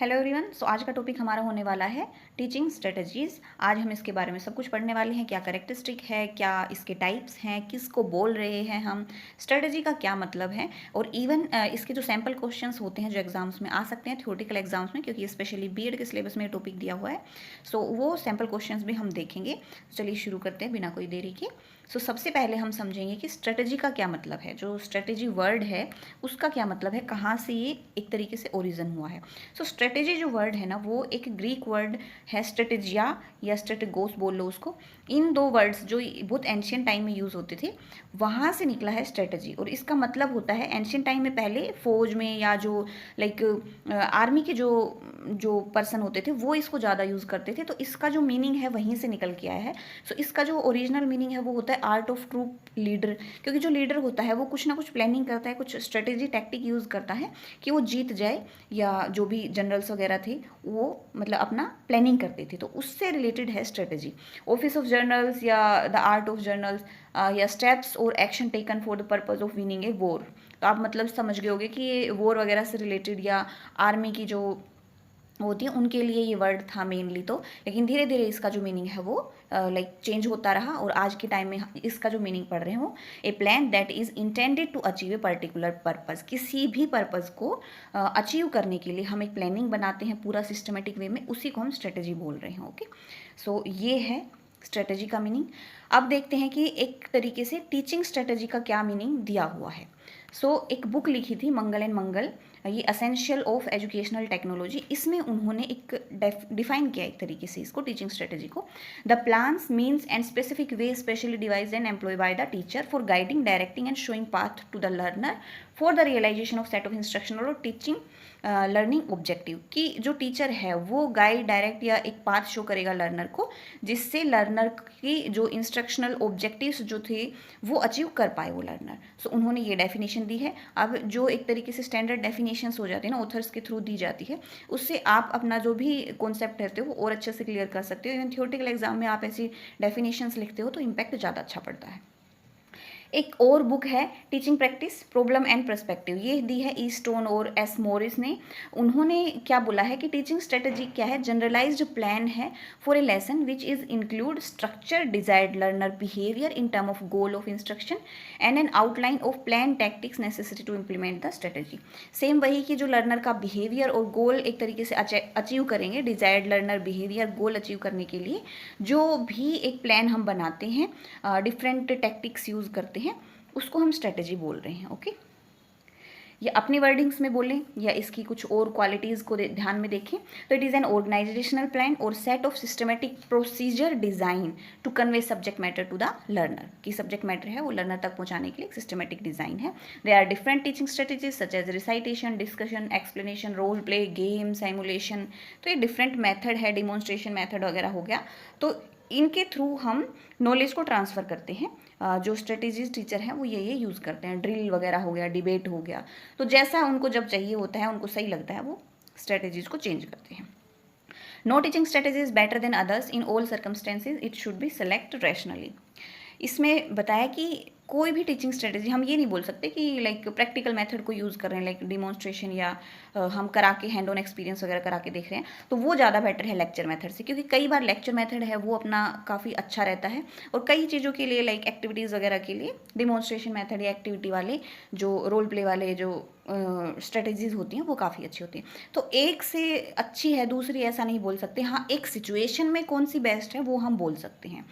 Hello everyone. सो आज का topic हमारा होने वाला है टीचिंग स्ट्रेटजीज़। आज हम इसके बारे में सब कुछ पढ़ने वाले हैं, क्या करेक्टरिस्टिक है, क्या इसके टाइप्स हैं, किसको बोल रहे हैं हम, स्ट्रेटजी का क्या मतलब है, और इवन इसके जो सैम्पल क्वेश्चंस होते हैं जो एग्जाम्स में आ सकते हैं, थ्योरेटिकल एग्जाम्स में, क्योंकि स्पेशली बीएड के सिलेबस में टॉपिक दिया हुआ है। सो वो सैम्पल क्वेश्चंस भी हम देखेंगे। चलिए शुरू करते हैं बिना कोई देरी के। सो सबसे पहले हम समझेंगे कि स्ट्रेटजी का क्या मतलब है। जो स्ट्रेटजी वर्ड है उसका क्या मतलब है, कहाँ से ये एक तरीके से ओरिजिन हुआ है। सो स्ट्रेटेजी जो वर्ड है ना, वो एक ग्रीक वर्ड है, स्ट्रेटेजिया या स्ट्रेटेगोस बोल लो उसको। इन दो वर्ड्स जो बहुत एंशियंट टाइम में यूज़ होते थे, वहाँ से निकला है स्ट्रेटजी। और इसका मतलब होता है एंशियंट टाइम में पहले फौज में या जो लाइक आर्मी के जो जो पर्सन होते थे वो इसको ज़्यादा यूज़ करते थे। तो इसका जो मीनिंग है वहीं से निकल के आया है। सो इसका जो ओरिजिनल मीनिंग है वो होता है आर्ट ऑफ ट्रूप लीडर। क्योंकि जो लीडर होता है वो कुछ ना कुछ प्लानिंग करता है, कुछ स्ट्रेटेजी टैक्टिक यूज़ करता है कि वो जीत जाए, या जो भी जनरल्स वगैरह थे वो मतलब अपना प्लानिंग करते थे। तो उससे रिलेटेड है स्ट्रेटजी। ऑफिस ऑफ जर्नल्स या द आर्ट ऑफ जर्नल्स या स्टेप्स और action taken for the purpose of winning a war. तो आप मतलब समझ गए होगे कि ये वॉर वगैरह से रिलेटेड या आर्मी की जो होती है उनके लिए ये वर्ड था मेनली। तो लेकिन धीरे धीरे इसका जो मीनिंग है वो लाइक चेंज होता रहा, और आज के टाइम में इसका जो मीनिंग पढ़ रहे हो, a plan that is intended to achieve a particular purpose. किसी भी पर्पज़ को अचीव करने के लिए हम एक प्लानिंग बनाते हैं पूरा सिस्टमेटिक वे में, उसी को हम स्ट्रेटजी बोल रहे हैं। ओके, सो ये है स्ट्रेटजी का मीनिंग। अब देखते हैं कि एक तरीके से टीचिंग स्ट्रेटजी का क्या मीनिंग दिया हुआ है। एक बुक लिखी थी मंगल एंड मंगल, ये असेंशियल ऑफ एजुकेशनल टेक्नोलॉजी। इसमें उन्होंने एक डिफाइन किया एक तरीके से इसको, टीचिंग स्ट्रेटजी को। The plans means and specific way specially devised and employ by the teacher for guiding, directing and showing path to the learner for the realisation of set of instructional और teaching learning objective. कि जो teacher है वो guide, direct या एक path show करेगा learner को, जिससे लर्नर की जो इंस्ट्रक्शनल ऑब्जेक्टिव्स जो थे वो अचीव कर पाए वो लर्नर। सो उन्होंने ये डेफिनेशन दी है। अब जो एक तरीके से स्टैंडर्ड डेफिनेशंस हो जाती है ना, ऑथर्स के थ्रू दी जाती है, उससे आप अपना जो भी कॉन्सेप्ट रहते हो वो और अच्छे से क्लियर कर सकते हो। इवन थ्योरेटिकल एग्जाम में आप ऐसी डेफिनेशंस लिखते हो तो इम्पैक्ट ज़्यादा अच्छा पड़ता है। एक और बुक है teaching practice problem and perspective, ये दी है ई स्टोन और एस मोरिस ने। उन्होंने क्या बोला है कि टीचिंग स्ट्रेटजी क्या है, जनरलाइज्ड प्लान है for a lesson which is include structure, desired learner behaviour in term of goal of instruction and an outline of plan tactics necessary to implement the strategy. Same वही कि जो learner का behaviour और गोल एक तरीके से achieve करेंगे, desired learner behaviour goal achieve करने के लिए जो भी एक प्लान हम बनाते हैं, डिफरेंट टैक्टिक्स यूज़ करते हैं, उसको हम स्ट्रेटजी बोल रहे हैं। ओके, या अपनी वर्डिंग्स में बोलें या इसकी कुछ और क्वालिटीज़ को ध्यान में देखें तो it is an organizational plan और set of systematic procedure design to convey subject matter to the learner. की सब्जेक्ट मैटर है वो लर्नर तक पहुंचाने के लिए एक सिस्टमेटिक डिज़ाइन है। They are different teaching strategies such as recitation, discussion, explanation, role play, game, simulation. तो ये डिफरेंट मैथड है, डिमॉन्स्ट्रेशन मैथड वगैरह हो गया। तो इनके थ्रू हम नॉलेज को ट्रांसफ़र करते हैं। जो स्ट्रेटेजीज टीचर हैं वो ये यूज़ करते हैं। ड्रिल वगैरह हो गया, डिबेट हो गया, तो जैसा उनको जब चाहिए होता है, उनको सही लगता है, वो स्ट्रेटेजीज को चेंज करते हैं। No teaching strategy is better than others in all circumstances, it should be select rationally. इसमें बताया कि कोई भी टीचिंग स्ट्रेटजी, हम ये नहीं बोल सकते कि लाइक प्रैक्टिकल मेथड को यूज़ कर रहे हैं, लाइक डिमॉन्स्ट्रेशन या हम करा के हैंड ऑन एक्सपीरियंस वगैरह करा के देख रहे हैं, तो वो ज़्यादा बेटर है लेक्चर मेथड से। क्योंकि कई बार लेक्चर मेथड है वो अपना काफ़ी अच्छा रहता है, और कई चीज़ों के लिए लाइक एक्टिविटीज़ वगैरह के लिए डिमॉन्स्ट्रेशन मेथड या एक्टिविटी वाले जो रोल प्ले वाले जो स्ट्रेटजीज होती हैं वो काफ़ी अच्छी होती हैं। तो एक से अच्छी है दूसरी ऐसा नहीं बोल सकते। हाँ, एक सिचुएशन में कौन सी बेस्ट है वो हम बोल सकते हैं।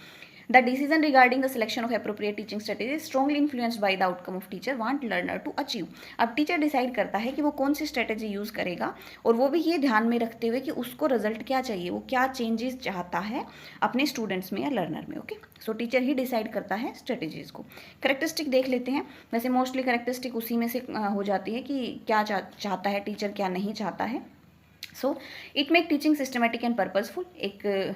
The decision regarding the selection of appropriate teaching strategy strongly influenced by the outcome of teacher want learner to achieve. अब टीचर डिसाइड करता है कि वो कौन सी स्ट्रेटेजी यूज़ करेगा, और वो भी ये ध्यान में रखते हुए कि उसको रिजल्ट क्या चाहिए, वो क्या चेंजेस चाहता है अपने स्टूडेंट्स में या लर्नर में। ओके, सो टीचर ही डिसाइड करता है स्ट्रेटेजीज को। करेक्टरिस्टिक देख लेते हैं। वैसे मोस्टली करेक्टरिस्टिक उसी में से हो जाती है कि क्या चाहता है टीचर, क्या नहीं चाहता है। So it make teaching systematic and purposeful. एक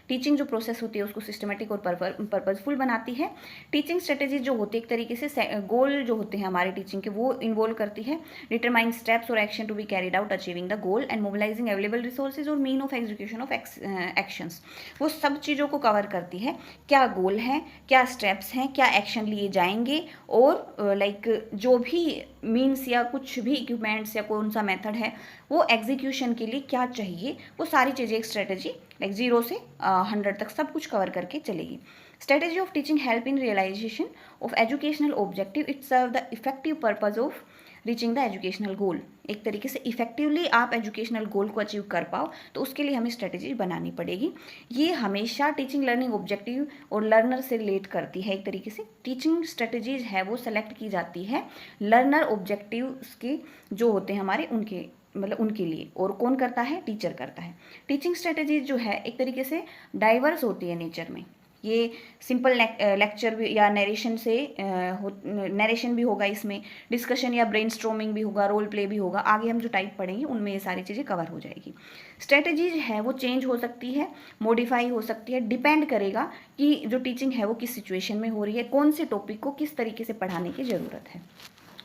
टीचिंग जो प्रोसेस होती है उसको सिस्टमेटिक और पर्पजफुल बनाती है। टीचिंग स्ट्रेटेजी जो होती है एक तरीके से गोल जो होते हैं हमारे टीचिंग के वो इन्वॉल्व करती है। डिटरमाइन स्टेप्स और action to be carried out achieving the goal and mobilizing available resources और mean of execution of actions. वो सब चीज़ों को कवर करती है। क्या गोल है, क्या स्टेप्स हैं, क्या एक्शन लिए जाएंगे, और लाइक जो भी मीन्स या कुछ भी इक्विपमेंट्स या कौन सा मेथड है वो एग्जीक्यूशन के लिए क्या चाहिए, वो सारी चीज़ें एक स्ट्रेटेजी लाइक 0 से 100 तक सब कुछ कवर करके चलेगी। Strategy of teaching help in realization of educational objective, it serve the effective purpose of reaching the educational goal. एक तरीके से इफेक्टिवली आप एजुकेशनल गोल को अचीव कर पाओ तो उसके लिए हमें स्ट्रेटेजी बनानी पड़ेगी। ये हमेशा टीचिंग लर्निंग ऑब्जेक्टिव और लर्नर से रिलेट करती है। एक तरीके से टीचिंग स्ट्रेटेजीज है वो सेलेक्ट की जाती है लर्नर ऑब्जेक्टिव्स के जो होते हैं हमारे उनके मतलब उनके लिए, और कौन करता है, टीचर करता है। टीचिंग स्ट्रेटेजीज जो है एक तरीके से डाइवर्स होती है नेचर में। ये सिंपल लेक्चर भी या नरेशन से नरेशन भी होगा, इसमें डिस्कशन या ब्रेनस्टॉर्मिंग भी होगा, रोल प्ले भी होगा। आगे हम जो टाइप पढ़ेंगे उनमें ये सारी चीज़ें कवर हो जाएगी। स्ट्रेटजीज है वो चेंज हो सकती है, मॉडिफाई हो सकती है, डिपेंड करेगा कि जो टीचिंग है वो किस सिचुएशन में हो रही है, कौन से टॉपिक को किस तरीके से पढ़ाने की ज़रूरत है।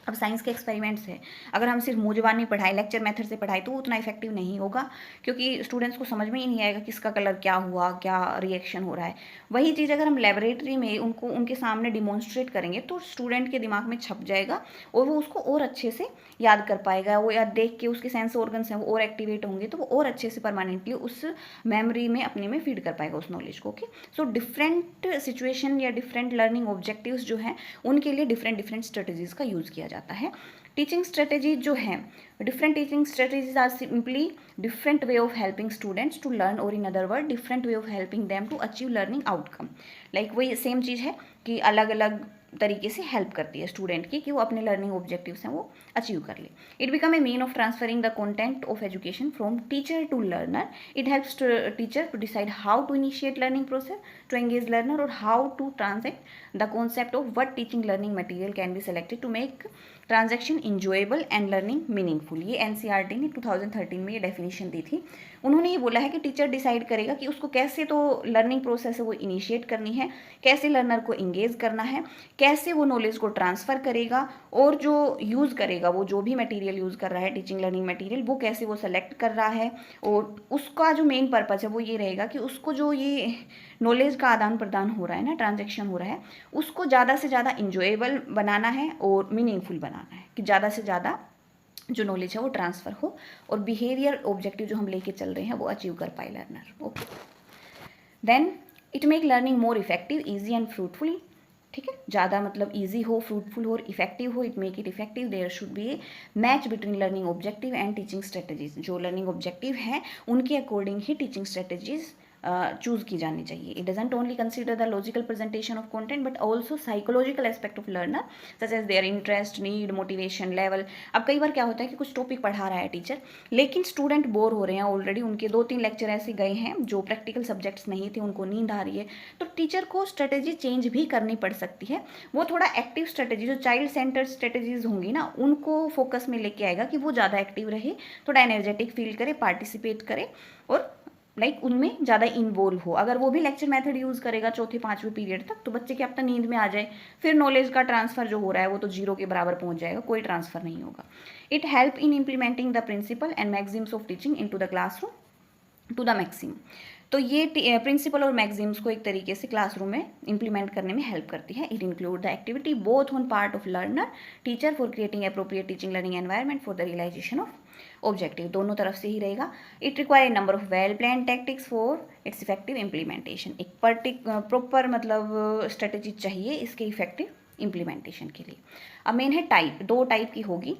अब साइंस के एक्सपेरिमेंट्स है, अगर हम सिर्फ मुँह ज़ुबानी पढ़ाएं, लेक्चर मेथड से पढ़ाएं तो वो उतना इफेक्टिव नहीं होगा, क्योंकि स्टूडेंट्स को समझ में ही नहीं आएगा किसका कलर क्या हुआ, क्या रिएक्शन हो रहा है। वही चीज़ अगर हम लेबोरेटरी में उनको उनके सामने डिमॉन्स्ट्रेट करेंगे तो स्टूडेंट के दिमाग में छप जाएगा और वो उसको और अच्छे से याद कर पाएगा। वो याद देख के उसके सेंस ऑर्गन्स हैं वो और एक्टिवेट होंगे तो वो और अच्छे से परमानेंटली उस मेमोरी में अपने में फीड कर पाएगा उस नॉलेज को। ओके, सो डिफरेंट सिचुएशन या डिफरेंट लर्निंग ऑब्जेक्टिव्स जो हैं उनके लिए डिफरेंट डिफरेंट स्ट्रेटजीज़ का यूज़ किया जाता है। टीचिंग स्ट्रेटजीज जो हैं, different teaching strategies are simply different way of helping students to learn, और in other word different way of helping them to achieve learning outcome. Like वही same चीज़ है कि अलग अलग तरीके से हेल्प करती है स्टूडेंट की कि वो अपने लर्निंग ऑब्जेक्टिव्स हैं वो अचीव कर ले। It become a mean of transferring the content of education from teacher to learner. It helps teacher to decide how to initiate learning process, to engage learner, और how to translate the concept of what teaching learning material can be selected to make transaction enjoyable and learning meaningful. ये NCERT ने 2013 में ये definition दी थी। उन्होंने ये बोला है कि टीचर डिसाइड करेगा कि उसको कैसे तो लर्निंग प्रोसेस है वो इनिशिएट करनी है, कैसे लर्नर को इंगेज करना है, कैसे वो नॉलेज को ट्रांसफ़र करेगा, और जो यूज़ करेगा वो जो भी मटेरियल यूज़ कर रहा है टीचिंग लर्निंग मटेरियल वो कैसे वो सेलेक्ट कर रहा है, और उसका जो मेन पर्पज़ है वो ये रहेगा कि उसको जो ये नॉलेज का आदान प्रदान हो रहा है ना, ट्रांजैक्शन हो रहा है, उसको ज़्यादा से ज़्यादा इंजॉयबल बनाना है और मीनिंगफुल बनाना है, कि ज़्यादा से ज़्यादा जो नॉलेज है वो ट्रांसफ़र हो और बिहेवियर ऑब्जेक्टिव जो हम लेके चल रहे हैं वो अचीव कर पाए learner. Okay, then it make learning more effective, easy and fruitful. ठीक है, ज़्यादा मतलब ईजी हो, फ्रूटफुल हो, इफेक्टिव हो। It make it effective, there should be a match between learning objective and teaching strategies. जो लर्निंग ऑब्जेक्टिव है उनके अकॉर्डिंग ही टीचिंग स्ट्रेटजीज चूज़ की जानी चाहिए। It doesn't only consider the logical presentation of content but also psychological aspect of learner such as their interest, need, motivation level. अब कई बार क्या होता है कि कुछ टॉपिक पढ़ा रहा है टीचर, लेकिन स्टूडेंट बोर हो रहे हैं ऑलरेडी, उनके 2-3 लेक्चर ऐसे गए हैं जो प्रैक्टिकल सब्जेक्ट्स नहीं थे, उनको नींद आ रही है, तो टीचर को स्ट्रेटेजी चेंज भी करनी पड़ सकती है। वो थोड़ा एक्टिव स्ट्रेटेजी, जो चाइल्ड सेंटर्ड स्ट्रेटेजीज होंगी ना, उनको फोकस में लेके आएगा कि वो ज़्यादा एक्टिव रहे, थोड़ा एनर्जेटिक फील करे, पार्टिसिपेट करे और लाइक उनमें ज़्यादा इन्वॉल्व हो। अगर वो भी लेक्चर मेथड यूज़ करेगा चौथे 5वें पीरियड तक तो बच्चे के अब तक नींद में आ जाए, फिर नॉलेज का ट्रांसफ़र जो हो रहा है वो तो 0 के बराबर पहुंच जाएगा, कोई ट्रांसफ़र नहीं होगा। It help in implementing the principle and maxims of teaching into the classroom to the maxim. तो ये प्रिंसिपल और मैक्सिम्स को एक तरीके से क्लासरूम में इंप्लीमेंट करने में हेल्प करती है। It include the activity both on part of learner teacher for creating appropriate teaching learning environment for the realisation of objective, दोनों तरफ से ही रहेगा। It require a number of well plan tactics for its effective implementation. एक proper मतलब strategy चाहिए इसके effective implementation के लिए। अब मेन है टाइप, 2 टाइप की होगी,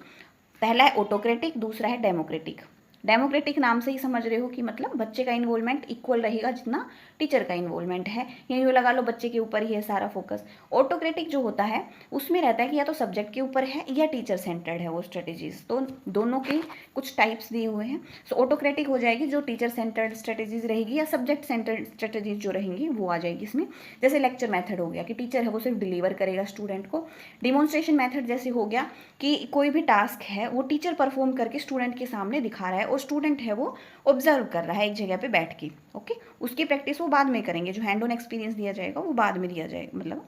पहला है ऑटोक्रेटिक, दूसरा है डेमोक्रेटिक। डेमोक्रेटिक नाम से ही समझ रहे हो कि मतलब बच्चे का इन्वॉल्वमेंट इक्वल रहेगा जितना टीचर का इन्वॉल्वमेंट है, या यूँ लगा लो बच्चे के ऊपर ही है सारा फोकस। ऑटोक्रेटिक जो होता है उसमें रहता है कि या तो सब्जेक्ट के ऊपर है या टीचर सेंटर्ड है वो स्ट्रेटेजीज, तो दोनों के कुछ टाइप्स दिए हुए हैं। सो ऑटोक्रेटिक हो जाएगी जो टीचर सेंटर्ड स्ट्रेटेजीज रहेगी, या सब्जेक्ट सेंटर्ड स्ट्रेटेजीज जो रहेंगी वो आ जाएगी इसमें। जैसे लेक्चर मेथड हो गया कि टीचर है वो सिर्फ डिलीवर करेगा स्टूडेंट को। डिमॉन्स्ट्रेशन मेथड जैसे हो गया कि कोई भी टास्क है वो टीचर परफॉर्म करके स्टूडेंट के सामने दिखा रहा है और स्टूडेंट है वो ऑब्जर्व कर रहा है एक जगह पे बैठ के। ओके, उसकी प्रैक्टिस वो बाद में करेंगे, जो हैंड ऑन एक्सपीरियंस दिया जाएगा वो बाद में दिया जाएगा, मतलब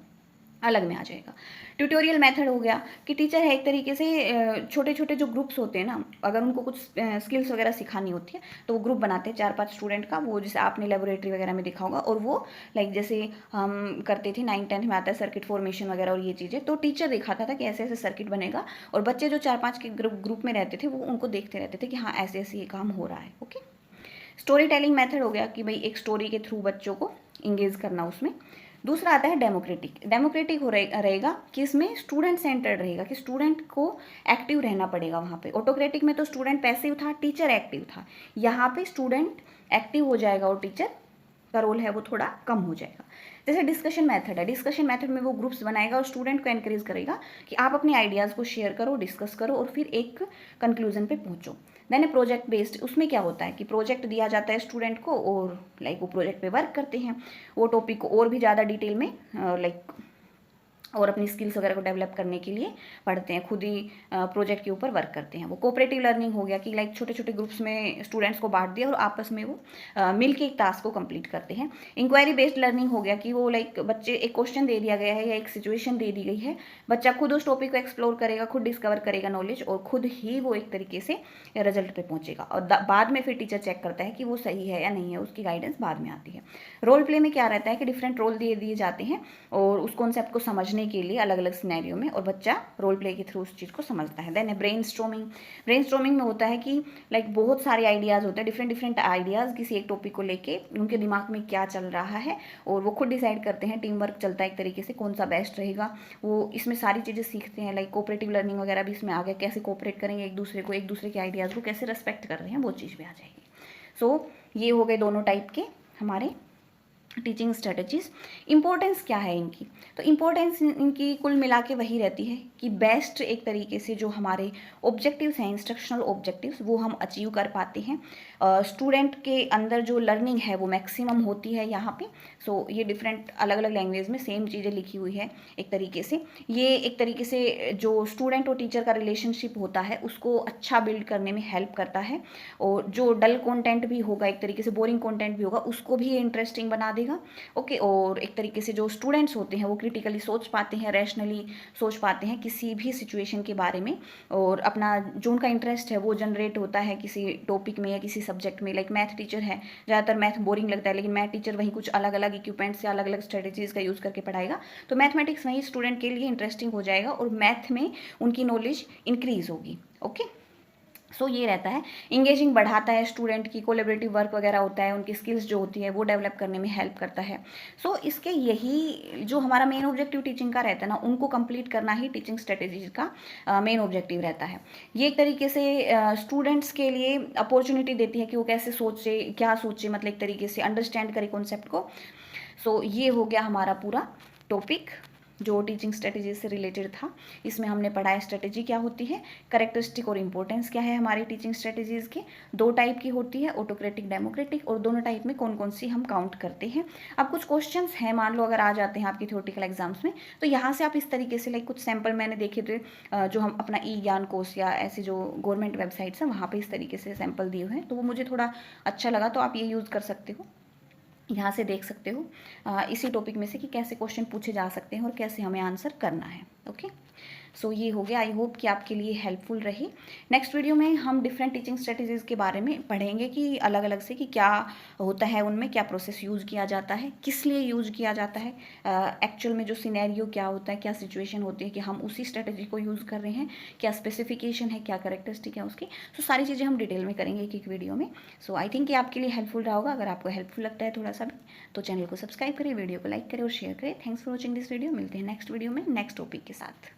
अलग में आ जाएगा। ट्यूटोरियल मेथड हो गया कि टीचर है एक तरीके से छोटे छोटे जो ग्रुप्स होते हैं ना, अगर उनको कुछ स्किल्स वगैरह सिखानी होती है तो वो ग्रुप बनाते हैं 4-5 स्टूडेंट का, वो जैसे आपने लेबोरेटरी वगैरह में देखा होगा, और वो लाइक जैसे हम करते थे 9th-10th में आता है सर्किट फॉर्मेशन वगैरह और ये चीज़ें, तो टीचर दिखाता था कि ऐसे ऐसे सर्किट बनेगा, और बच्चे जो 4-5 के ग्रुप में रहते थे वो उनको देखते रहते थे कि हाँ ऐसे ऐसे ये काम हो रहा है। ओके, स्टोरी टेलिंग मेथड हो गया कि भाई एक स्टोरी के थ्रू बच्चों को इंगेज करना उसमें। दूसरा आता है डेमोक्रेटिक। डेमोक्रेटिक रहेगा कि इसमें स्टूडेंट सेंटर्ड रहेगा, कि स्टूडेंट को एक्टिव रहना पड़ेगा वहाँ पे। ऑटोक्रेटिक में तो स्टूडेंट पैसिव था, टीचर एक्टिव था। यहाँ पे स्टूडेंट एक्टिव हो जाएगा और टीचर का रोल है वो थोड़ा कम हो जाएगा। जैसे डिस्कशन मेथड है, डिस्कशन मेथड में वो ग्रुप्स बनाएगा और स्टूडेंट को एनकरेज करेगा कि आप अपने आइडियाज़ को शेयर करो, डिस्कस करो और फिर एक कंक्लूजन पे पहुंचो। देन प्रोजेक्ट बेस्ड, उसमें क्या होता है कि प्रोजेक्ट दिया जाता है स्टूडेंट को और लाइक वो प्रोजेक्ट पे वर्क करते हैं, वो टॉपिक को और भी ज़्यादा डिटेल में लाइक और अपनी स्किल्स वगैरह को डेवलप करने के लिए पढ़ते हैं, खुद ही प्रोजेक्ट के ऊपर वर्क करते हैं। वो कोऑपरेटिव लर्निंग हो गया कि लाइक छोटे छोटे ग्रुप्स में स्टूडेंट्स को बांट दिया और आपस में वो मिल के एक टास्क को कंप्लीट करते हैं। इंक्वायरी बेस्ड लर्निंग हो गया कि वो लाइक बच्चे, एक क्वेश्चन दे दिया गया है या एक सिचुएशन दे दी गई है, बच्चा खुद उस टॉपिक को एक्सप्लोर करेगा, खुद डिस्कवर करेगा नॉलेज, और खुद ही वो एक तरीके से रिजल्ट पे पहुंचेगा, और बाद में फिर टीचर चेक करता है कि वो सही है या नहीं है, उसकी गाइडेंस बाद में आती है। रोल प्ले में क्या रहता है कि डिफरेंट रोल दिए जाते हैं और उस कॉन्सेप्ट को समझने के लिए अलग अलग सिनेरियो में, और बच्चा रोल प्ले के थ्रू उस चीज़ को समझता है। Then brainstorming. Brainstorming में होता है कि लाइक बहुत सारे आइडियाज़ होते हैं, डिफरेंट डिफरेंट आइडियाज़ किसी एक टॉपिक को लेके, उनके दिमाग में क्या चल रहा है और वो खुद डिसाइड करते हैं। टीम वर्क चलता है एक तरीके से, कौन सा बेस्ट रहेगा, वो इसमें सारी चीज़ें सीखते हैं। लाइक कोऑपरेटिव लर्निंग वगैरह भी इसमें आ गया, कैसे कोऑपरेट करेंगे एक दूसरे को, एक दूसरे के आइडियाज़ को कैसे रेस्पेक्ट कर रहे हैं, वो चीज़ भी आ जाएगी। सो ये हो गए दोनों टाइप के हमारे टीचिंग स्ट्रेटजीज। इंपॉर्टेंस क्या है इनकी? तो इंपॉर्टेंस इनकी कुल मिला के वही रहती है कि बेस्ट एक तरीके से जो हमारे ऑब्जेक्टिव्स हैं, इंस्ट्रक्शनल ऑब्जेक्टिव्स, वो हम अचीव कर पाते हैं। स्टूडेंट के अंदर जो लर्निंग है वो मैक्सिमम होती है यहाँ पे। सो ये डिफरेंट अलग अलग लैंग्वेज में सेम चीज़ें लिखी हुई है एक तरीके से। ये एक तरीके से जो स्टूडेंट और टीचर का रिलेशनशिप होता है उसको अच्छा बिल्ड करने में हेल्प करता है, और जो डल कंटेंट भी होगा, एक तरीके से बोरिंग कंटेंट भी होगा, उसको भी इंटरेस्टिंग बना देगा। ओके, और एक तरीके से जो स्टूडेंट्स होते हैं वो क्रिटिकली सोच पाते हैं, रैशनली सोच पाते हैं किसी भी सिचुएशन के बारे में, और अपना जो उनका इंटरेस्ट है वो जनरेट होता है किसी टॉपिक में या किसी सब्जेक्ट में। लाइक मैथ टीचर है, ज़्यादातर मैथ बोरिंग लगता है, लेकिन मैथ टीचर वहीं कुछ अलग अलग इक्विपमेंट से अलग अलग स्ट्रेटेजीज़ का यूज़ करके पढ़ाएगा, तो मैथमेटिक्स वहीं स्टूडेंट के लिए इंटरेस्टिंग हो जाएगा और मैथ में उनकी नॉलेज इंक्रीज होगी। ओके, सो ये रहता है। इंगेजिंग बढ़ाता है स्टूडेंट की, कोलेबरेटिव वर्क वगैरह होता है, उनकी स्किल्स जो होती है वो डेवलप करने में हेल्प करता है। सो इसके यही जो हमारा मेन ऑब्जेक्टिव टीचिंग का रहता है ना, उनको कंप्लीट करना ही टीचिंग स्ट्रेटेजीज का मेन ऑब्जेक्टिव रहता है। ये एक तरीके से स्टूडेंट्स के लिए अपॉर्चुनिटी देती है कि वो कैसे सोचे, क्या सोचे, मतलब एक तरीके से अंडरस्टैंड करे कॉन्सेप्ट को। सो ये हो गया हमारा पूरा टॉपिक जो टीचिंग स्ट्रेटेजी से रिलेटेड था। इसमें हमने पढ़ा है स्ट्रेटेजी क्या होती है, कैरेक्टरिस्टिक और इंपॉर्टेंस क्या है हमारी टीचिंग स्ट्रेटेजीज के। दो टाइप की होती है, ऑटोक्रेटिक, डेमोक्रेटिक, और दोनों टाइप में कौन कौन सी हम काउंट करते हैं। अब कुछ क्वेश्चंस हैं, मान लो अगर आ जाते हैं आपकी थ्योरेटिकल एग्जाम्स में, तो यहाँ से आप इस तरीके से लाइक कुछ सैम्पल मैंने देखे थे, जो हम अपना ई ज्ञान कोर्स या ऐसे जो गवर्नमेंट वेबसाइट्स हैं वहाँ पर इस तरीके से सैम्पल दिए हुए हैं, तो वो मुझे थोड़ा अच्छा लगा, तो आप ये यूज़ कर सकते हो, यहाँ से देख सकते हो इसी टॉपिक में से कि कैसे क्वेश्चन पूछे जा सकते हैं और कैसे हमें आंसर करना है। ओके, सो ये हो गया। आई होप कि आपके लिए हेल्पफुल रही। नेक्स्ट वीडियो में हम डिफरेंट टीचिंग स्ट्रेटजीज़ के बारे में पढ़ेंगे कि अलग अलग से कि क्या होता है उनमें, क्या प्रोसेस यूज़ किया जाता है, किस लिए यूज़ किया जाता है, एक्चुअल में जो सिनेरियो क्या होता है, क्या सिचुएशन होती है कि हम उसी स्ट्रेटजी को यूज़ कर रहे हैं, क्या स्पेसिफिकेशन है, क्या करेक्टरिस्टिक है उसकी। सो सारी चीज़ें हम डिटेल में करेंगे एक एक वीडियो में। सो आई थिंक ये आपके लिए हेल्पफुल रहा होगा। अगर आपको हेल्पफुल लगता है थोड़ा सा भी, तो चैनल को सब्सक्राइब करें, वीडियो को लाइक करें और शेयर करें। Thanks for watching this video. मिलते हैं नेक्स्ट वीडियो में नेक्स्ट टॉपिक के साथ।